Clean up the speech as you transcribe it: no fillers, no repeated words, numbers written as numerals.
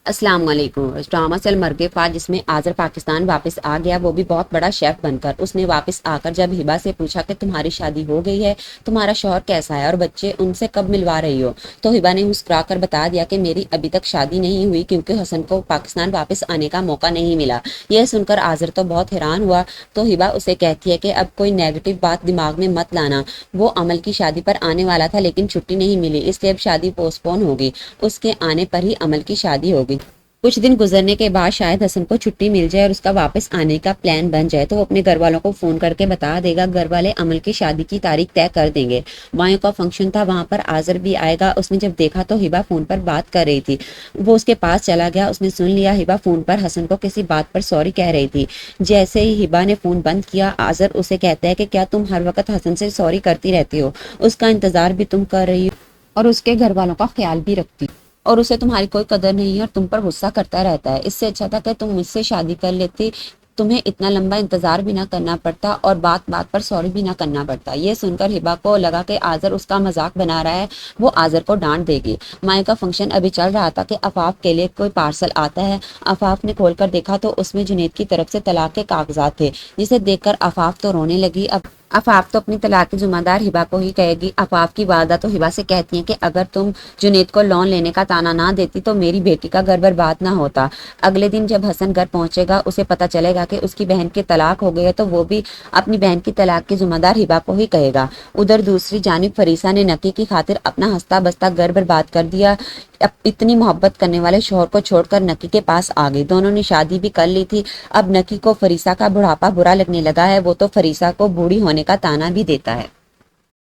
السلام علیکم۔ ڈرامہ چل مرغے فات جس میں آذر پاکستان واپس آ گیا، وہ بھی بہت بڑا شیف بن کر۔ اس نے واپس آ کر جب ہبا سے پوچھا کہ تمہاری شادی ہو گئی ہے، تمہارا شوہر کیسا ہے اور بچے ان سے کب ملوا رہی ہو، تو ہبا نے مسکرا کر بتا دیا کہ میری ابھی تک شادی نہیں ہوئی کیونکہ حسن کو پاکستان واپس آنے کا موقع نہیں ملا۔ یہ سن کر آذر تو بہت حیران ہوا، تو ہبا اسے کہتی ہے کہ اب کوئی نیگیٹو بات دماغ میں مت لانا، وہ عمل کی شادی پر آنے والا تھا لیکن چھٹی نہیں ملی، اس لیے اب شادی پوسٹ پون ہوگی، اس کے آنے پر ہی عمل کی شادی ہوگی۔ کچھ دن گزرنے کے بعد شاید حسن کو چھٹی مل جائے اور اس کا واپس آنے کا پلان بن جائے تو وہ اپنے گھر والوں کو فون کر کے بتا دے گا۔ گھر والے عمل کی شادی کی تاریخ طے کر دیں گے۔ مایوں کا فنکشن تھا، وہاں پر آذر بھی آئے گا۔ اس نے جب دیکھا تو ہبا فون پر بات کر رہی تھی، وہ اس کے پاس چلا گیا۔ اس نے سن لیا ہبا فون پر حسن کو کسی بات پر سوری کہہ رہی تھی۔ جیسے ہی ہبا نے فون بند کیا، آذر اسے کہتا ہے کہ کیا تم ہر وقت حسن سے سوری کرتی رہتی ہو، اس کا انتظار بھی تم کر رہی ہو اور اس کے گھر والوں کا خیال بھی رکھتی اور اسے تمہاری کوئی قدر نہیں ہے اور تم پر غصہ کرتا رہتا ہے۔ اس سے اچھا تھا کہ تم مجھ سے شادی کر لیتی، تمہیں اتنا لمبا انتظار بھی نہ کرنا پڑتا اور بات بات پر سوری بھی نہ کرنا پڑتا۔ یہ سن کر ہبا کو لگا کہ آذر اس کا مذاق بنا رہا ہے، وہ آذر کو ڈانٹ دے گی۔ مائیں کا فنکشن ابھی چل رہا تھا کہ آفاف کے لیے کوئی پارسل آتا ہے۔ آفاف نے کھول کر دیکھا تو اس میں جنید کی طرف سے طلاق کے کاغذات تھے، جسے دیکھ کر آفاف تو رونے لگی۔ اب آفاف تو اپنی طلاق کی ذمہ دار ہبا کو ہی کہے گی۔ آفاف کی والدہ تو ہبا سے کہتی ہیں کہ اگر تم جنید کو لون لینے کا تانا نہ دیتی تو میری بیٹی کا گھر برباد نہ ہوتا۔ اگلے دن جب حسن گھر پہنچے گا، اسے پتہ چلے گا کہ اس کی بہن کی طلاق ہو گئی ہے تو وہ بھی اپنی بہن کی طلاق کی ذمہ دار ہبا کو ہی کہے گا۔ ادھر دوسری جانب فریسا نے نکی کی خاطر اپنا ہنستا بستا گھر برباد کر دیا۔ اتنی محبت کرنے والے شوہر کو چھوڑ کر نکی کے پاس آ گئی۔ دونوں نے شادی بھی کر لی تھی۔ اب نکی کو فریسا کا بڑھاپا برا لگنے لگا ہے، وہ تو فریسا کو بوڑھی ہونے کا تانا بھی دیتا ہے۔